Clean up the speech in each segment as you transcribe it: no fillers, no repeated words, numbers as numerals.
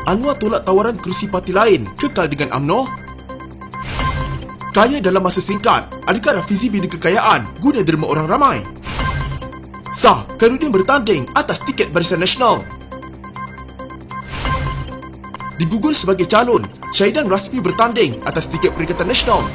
Anwar tolak tawaran kerusi parti lain, kekal dengan UMNO. Kaya dalam masa singkat, adakah Rafizi bina kekayaan guna derma orang ramai? Sah Khairuddin bertanding atas tiket Barisan Nasional. Digugul sebagai calon, Syahidan rasmi bertanding atas tiket Perikatan Nasional.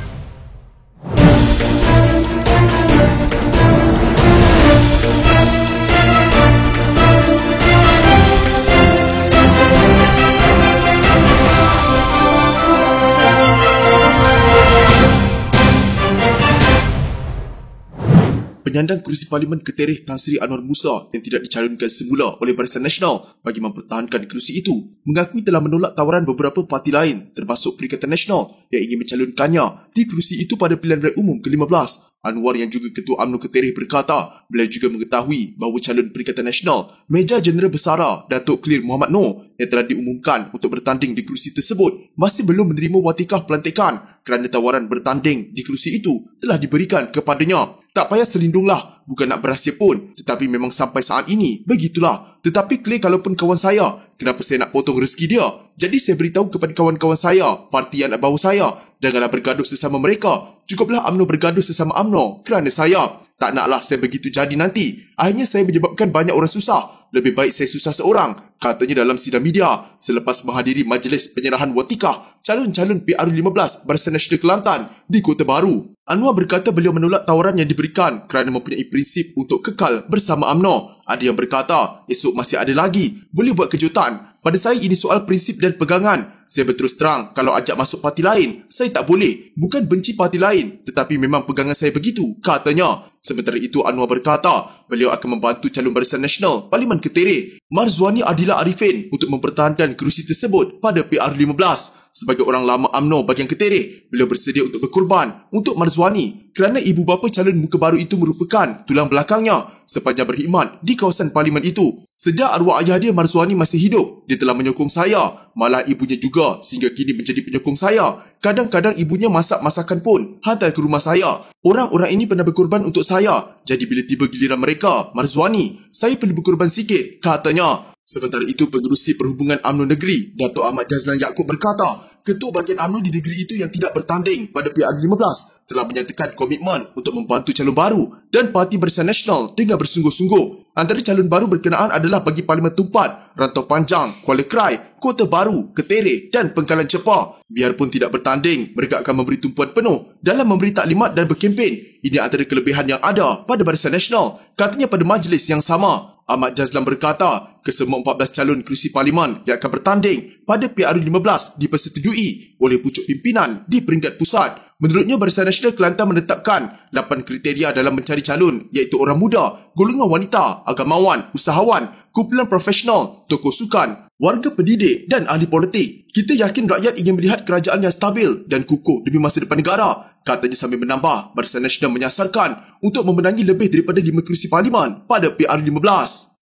Penyandang kerusi Parlimen Ketereh Tan Sri Anwar Musa yang tidak dicalonkan semula oleh Barisan Nasional bagi mempertahankan kerusi itu mengakui telah menolak tawaran beberapa parti lain termasuk Perikatan Nasional yang ingin mencalonkannya di kerusi itu pada pilihan raya umum ke-15. Anwar yang juga Ketua UMNO Ketereh berkata beliau juga mengetahui bahawa calon Perikatan Nasional Meja Jeneral Besara Datuk Clear Muhammad Noor yang telah diumumkan untuk bertanding di kerusi tersebut masih belum menerima watikah pelantikan kerana tawaran bertanding di kerusi itu telah diberikan kepadanya. Tak payah selindunglah, bukan nak berahsia pun, tetapi memang sampai saat ini begitulah. Tetapi Clay kalaupun kawan saya, kenapa saya nak potong rezeki dia? Jadi saya beritahu kepada kawan-kawan saya, parti yang nak bawa saya, janganlah bergaduh sesama mereka. Cukuplah UMNO bergaduh sesama UMNO kerana saya. Tak naklah saya begitu jadi nanti. Akhirnya saya menyebabkan banyak orang susah. Lebih baik saya susah seorang, katanya dalam sidang media selepas menghadiri majlis penyerahan watikah calon-calon PR15 Barisan Nasional Kelantan di Kota Baru. Anwar berkata beliau menolak tawaran yang diberikan kerana mempunyai prinsip untuk kekal bersama UMNO. Ada yang berkata, esok masih ada lagi, boleh buat kejutan. Pada saya ini soal prinsip dan pegangan. Saya berterus terang, kalau ajak masuk parti lain, saya tak boleh. Bukan benci parti lain, tetapi memang pegangan saya begitu, katanya. Sementara itu Anwar berkata, beliau akan membantu calon Barisan Nasional Parlimen Ketereh, Marzwani Adila Arifin untuk mempertahankan kerusi tersebut pada PR15. Sebagai orang lama UMNO bahagian Ketereh, beliau bersedia untuk berkorban untuk Marzwani kerana ibu bapa calon muka baru itu merupakan tulang belakangnya sepanjang berkhidmat di kawasan parlimen itu. Sejak arwah ayah dia Marzwani masih hidup, dia telah menyokong saya. Malah ibunya juga sehingga kini menjadi penyokong saya. Kadang-kadang ibunya masak masakan pun hantar ke rumah saya. Orang-orang ini pernah berkorban untuk saya. Jadi bila tiba giliran mereka, Marzwani, saya perlu berkorban sikit, katanya. Sementara itu, Pengerusi Perhubungan UMNO Negeri, Datuk Ahmad Jazlan Yaakob berkata, Ketua Bahagian UMNO di negeri itu yang tidak bertanding pada PR15 telah menyatakan komitmen untuk membantu calon baru dan Parti Barisan Nasional dengan bersungguh-sungguh. Antara calon baru berkenaan adalah bagi Parlimen Tumpat, Rantau Panjang, Kuala Krai, Kota Baru, Ketereh dan Pengkalan Chepah. Biarpun tidak bertanding, mereka akan memberi tumpuan penuh dalam memberi taklimat dan berkempen. Ini antara kelebihan yang ada pada Barisan Nasional, katanya pada majlis yang sama. Ahmad Jazlan berkata, kesemua 14 calon kerusi parlimen yang akan bertanding pada PR15 dipersetujui oleh pucuk pimpinan di peringkat pusat. Menurutnya, Barisan Nasional Kelantan menetapkan 8 kriteria dalam mencari calon iaitu orang muda, golongan wanita, agamawan, usahawan, kumpulan profesional, tokoh sukan, warga pendidik dan ahli politik. Kita yakin rakyat ingin melihat kerajaan yang stabil dan kukuh demi masa depan negara, katanya sambil menambah Barisan Nasional menyasarkan untuk memenangi lebih daripada 5 kerusi parlimen pada PR15.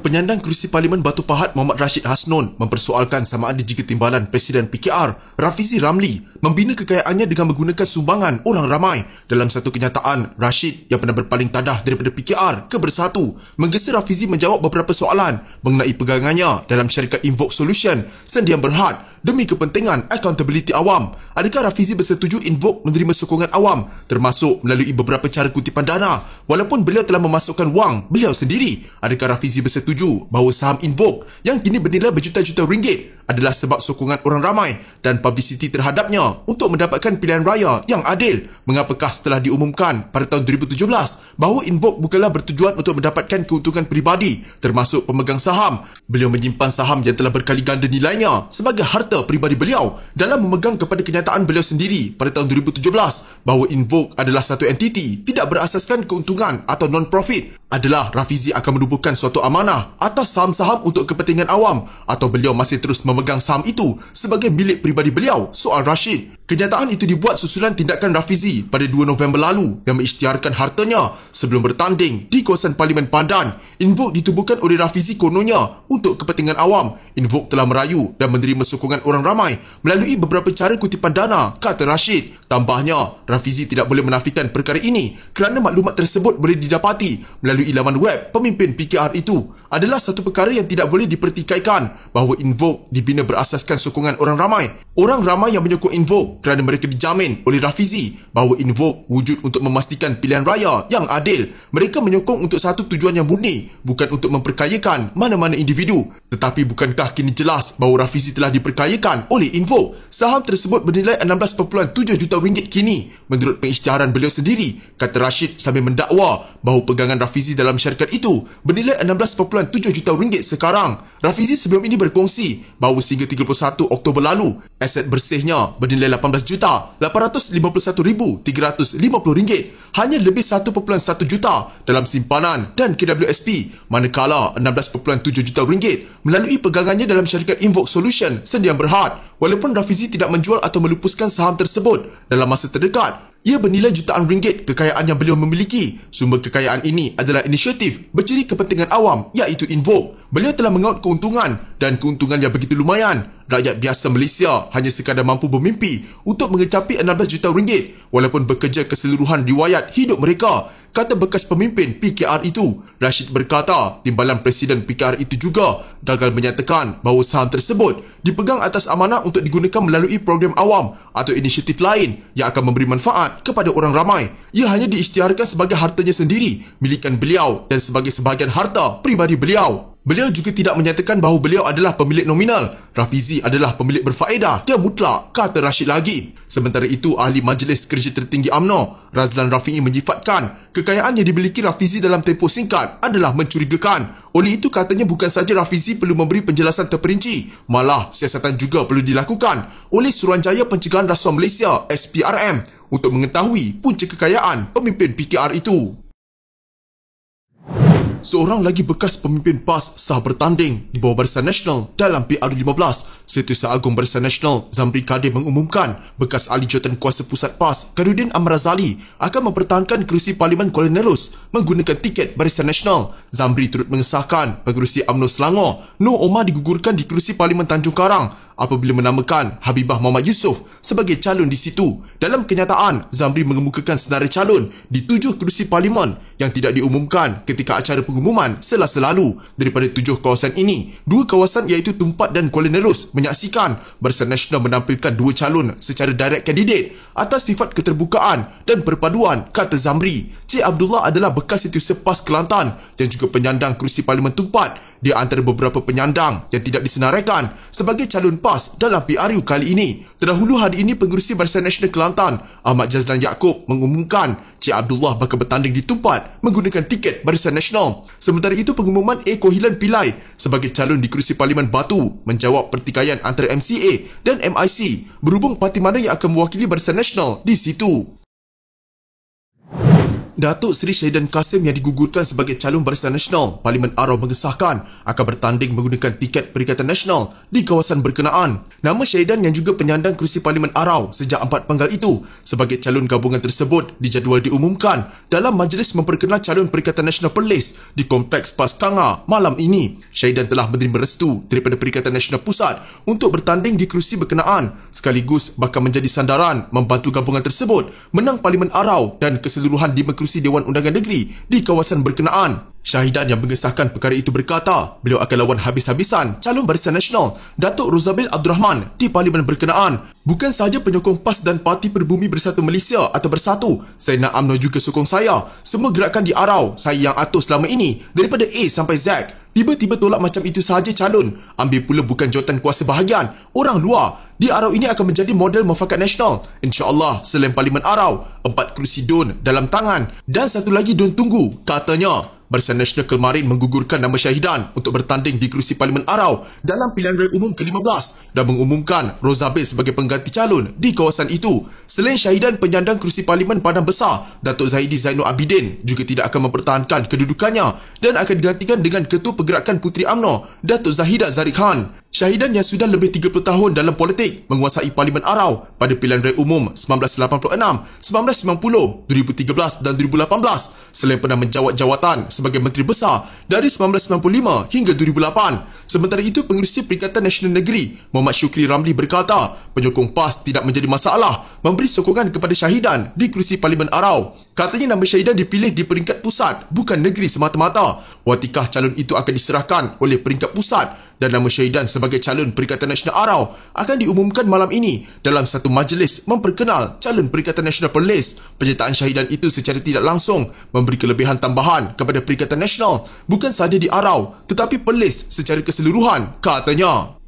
Penyandang kerusi Parlimen Batu Pahat Muhammad Rashid Hasnon mempersoalkan sama ada jika timbalan Presiden PKR Rafizi Ramli membina kekayaannya dengan menggunakan sumbangan orang ramai. Dalam satu kenyataan, Rashid yang pernah berpaling tadah daripada PKR ke Bersatu menggesa Rafizi menjawab beberapa soalan mengenai pegangannya dalam syarikat Invoke Solution Sendian Berhad demi kepentingan accountability awam. Adakah Rafizi bersetuju Invoke menerima sokongan awam termasuk melalui beberapa cara kutipan dana walaupun beliau telah memasukkan wang beliau sendiri? Adakah Rafizi bersetuju bahawa saham Invoke yang kini bernilai berjuta-juta ringgit adalah sebab sokongan orang ramai dan publicity terhadapnya untuk mendapatkan pilihan raya yang adil? Mengapakah setelah diumumkan pada tahun 2017 bahawa Invoke bukanlah bertujuan untuk mendapatkan keuntungan peribadi termasuk pemegang saham, beliau menyimpan saham yang telah berkali ganda nilainya sebagai harta peribadi beliau dalam memegang kepada kenyataan beliau sendiri pada tahun 2017 bahawa Invoke adalah satu entiti tidak berasaskan keuntungan atau non-profit? Adalah Rafizi akan menubuhkan suatu amanah atas saham-saham untuk kepentingan awam atau beliau masih terus memegang saham itu sebagai milik peribadi beliau? Soal Rashid. Kenyataan itu dibuat susulan tindakan Rafizi pada 2 November lalu yang mengisytiharkan hartanya sebelum bertanding di kawasan Parlimen Pandan. Invoke ditubuhkan oleh Rafizi kononnya untuk kepentingan awam. Invoke telah merayu dan menerima sokongan orang ramai melalui beberapa cara kutipan dana, kata Rashid. Tambahnya, Rafizi tidak boleh menafikan perkara ini kerana maklumat tersebut boleh didapati melalui laman web pemimpin PKR itu. Adalah satu perkara yang tidak boleh dipertikaikan bahawa Invoke dibina berasaskan sokongan orang ramai. Orang ramai yang menyokong Invoke kerana mereka dijamin oleh Rafizi bahawa Invoke wujud untuk memastikan pilihan raya yang adil. Mereka menyokong untuk satu tujuan yang murni, bukan untuk memperkayakan mana-mana individu. Tetapi bukankah kini jelas bahawa Rafizi telah diperkayakan oleh Invoke? Saham tersebut bernilai 16.7 juta ringgit kini menurut pengisytiharan beliau sendiri, kata Rashid sambil mendakwa bahawa pegangan Rafizi dalam syarikat itu bernilai 16.7 juta ringgit sekarang. Rafizi sebelum ini berkongsi bahawa sehingga 31 Oktober lalu, aset bersihnya bernilai 18,851,350 ringgit, hanya lebih 1.1 juta dalam simpanan dan KWSP, manakala 16.7 juta ringgit melalui pegangannya dalam syarikat Invoke Solution Sendian Berhad. Walaupun Rafizi tidak menjual atau melupuskan saham tersebut dalam masa terdekat, ia bernilai jutaan ringgit kekayaan yang beliau memiliki. Sumber kekayaan ini adalah inisiatif berciri kepentingan awam iaitu Invoke. Beliau telah mengaut keuntungan dan keuntungan yang begitu lumayan. Rakyat biasa Malaysia hanya sekadar mampu bermimpi untuk mengecapi 16 juta ringgit walaupun bekerja keseluruhan riwayat hidup mereka, kata bekas pemimpin PKR itu. Rashid berkata timbalan Presiden PKR itu juga gagal menyatakan bahawa saham tersebut dipegang atas amanah untuk digunakan melalui program awam atau inisiatif lain yang akan memberi manfaat kepada orang ramai. Ia hanya diisytiharkan sebagai hartanya sendiri, milikan beliau dan sebagai sebahagian harta peribadi beliau. Beliau juga tidak menyatakan bahawa beliau adalah pemilik nominal. Rafizi adalah pemilik berfaedah yang mutlak, kata Rashid lagi. Sementara itu, Ahli Majlis Kerja Tertinggi UMNO, Razlan Rafi'i menyifatkan kekayaan yang dimiliki Rafizi dalam tempoh singkat adalah mencurigakan. Oleh itu, katanya bukan saja Rafizi perlu memberi penjelasan terperinci, malah siasatan juga perlu dilakukan oleh Suruhanjaya Pencegahan Rasuah Malaysia SPRM untuk mengetahui punca kekayaan pemimpin PKR itu. Seorang lagi bekas pemimpin PAS sah bertanding di bawah Barisan Nasional dalam PRU15. Setiausaha Agung Barisan Nasional Zamri Kadir mengumumkan bekas ahli jawatan kuasa pusat PAS Khairuddin Amar Razali akan mempertahankan kerusi Parlimen Kuala Nerus menggunakan tiket Barisan Nasional. Zamri turut mengesahkan pengerusi UMNO Selangor Nur Omar digugurkan di kerusi Parlimen Tanjung Karang apabila menamakan Habibah Muhammad Yusof sebagai calon di situ. Dalam kenyataan, Zamri mengemukakan senarai calon di 7 kerusi parlimen yang tidak diumumkan ketika acara pengumuman Selasa lalu. Daripada 7 kawasan ini, 2 kawasan iaitu Tumpat dan Kuala Nerus menyaksikan Barisan Nasional menampilkan 2 calon secara direct kandidat atas sifat keterbukaan dan perpaduan, kata Zamri. Cik Abdullah adalah bekas Setiausaha PAS Kelantan dan juga penyandang kerusi Parlimen Tumpat. Dia antara beberapa penyandang yang tidak disenaraikan sebagai calon PAS dalam PRU kali ini. Terdahulu hari ini, pengerusi Barisan Nasional Kelantan Ahmad Jazlan Yaakob mengumumkan Cik Abdullah bakal bertanding di Tumpat menggunakan tiket Barisan Nasional. Sementara itu, pengumuman A. Kohilan Pillai sebagai calon di kerusi Parlimen Batu menjawab pertikaian antara MCA dan MIC berhubung parti mana yang akan mewakili Barisan Nasional di situ. Datuk Seri Syahidan Kasim yang digugurkan sebagai calon Barisan Nasional Parlimen Arau mengesahkan akan bertanding menggunakan tiket Perikatan Nasional di kawasan berkenaan. Nama Syahidan yang juga penyandang kerusi Parlimen Arau sejak 4 panggal itu sebagai calon gabungan tersebut dijadual diumumkan dalam majlis memperkenal calon Perikatan Nasional Perlis di Kompleks PAS Tanga malam ini. Syahidan telah menerima restu daripada Perikatan Nasional Pusat untuk bertanding di kerusi berkenaan sekaligus bakal menjadi sandaran membantu gabungan tersebut menang Parlimen Arau dan keseluruhan 5 kerusi Dewan Undangan Negeri di kawasan berkenaan. Syahidan yang mengesahkan perkara itu berkata beliau akan lawan habis-habisan calon Barisan Nasional Datuk Rozabil Abdul Rahman di Parlimen berkenaan. Bukan sahaja penyokong PAS dan Parti Perbumi Bersatu Malaysia atau Bersatu, saya nak UMNO juga sokong saya. Semua gerakan di Arau saya yang atur selama ini daripada A sampai Z. Tiba-tiba tolak macam itu sahaja calon. Ambil pula bukan jawatan kuasa bahagian orang luar. Di Arau ini akan menjadi model mufakat nasional. InsyaAllah selain Parlimen Arau, 4 kerusi DUN dalam tangan dan satu lagi DUN tunggu, katanya. Barisan Nasional kemarin menggugurkan nama Syahidan untuk bertanding di kerusi Parlimen Arau dalam pilihan raya umum ke-15 dan mengumumkan Rozabil sebagai pengganti calon di kawasan itu. Selain Syahidan, penyandang kerusi Parlimen Padang Besar Datuk Zahidi Zainul Abidin juga tidak akan mempertahankan kedudukannya dan akan digantikan dengan Ketua Pergerakan Puteri UMNO Datuk Zahidah Zarif Khan. Syahidan yang sudah lebih 30 tahun dalam politik menguasai Parlimen Arau pada pilihan raya umum 1986, 1990, 2013 dan 2018 selain pernah menjawat jawatan sebagai Menteri Besar dari 1995 hingga 2008. Sementara itu, Pengerusi Perikatan Nasional Negeri Muhammad Syukri Ramli berkata penyokong PAS tidak menjadi masalah memberi sokongan kepada Syahidan di kerusi Parlimen Arau. Katanya nama Syahidan dipilih di peringkat pusat bukan negeri semata-mata. Watikah calon itu akan diserahkan oleh peringkat pusat dan nama Syahidan sebagai calon Perikatan Nasional Arau akan diumumkan malam ini dalam satu majlis memperkenal calon Perikatan Nasional Perlis. Penyertaan Syahidan itu secara tidak langsung memberi kelebihan tambahan kepada Perikatan Nasional bukan sahaja di Arau tetapi Perlis secara keseluruhan, katanya.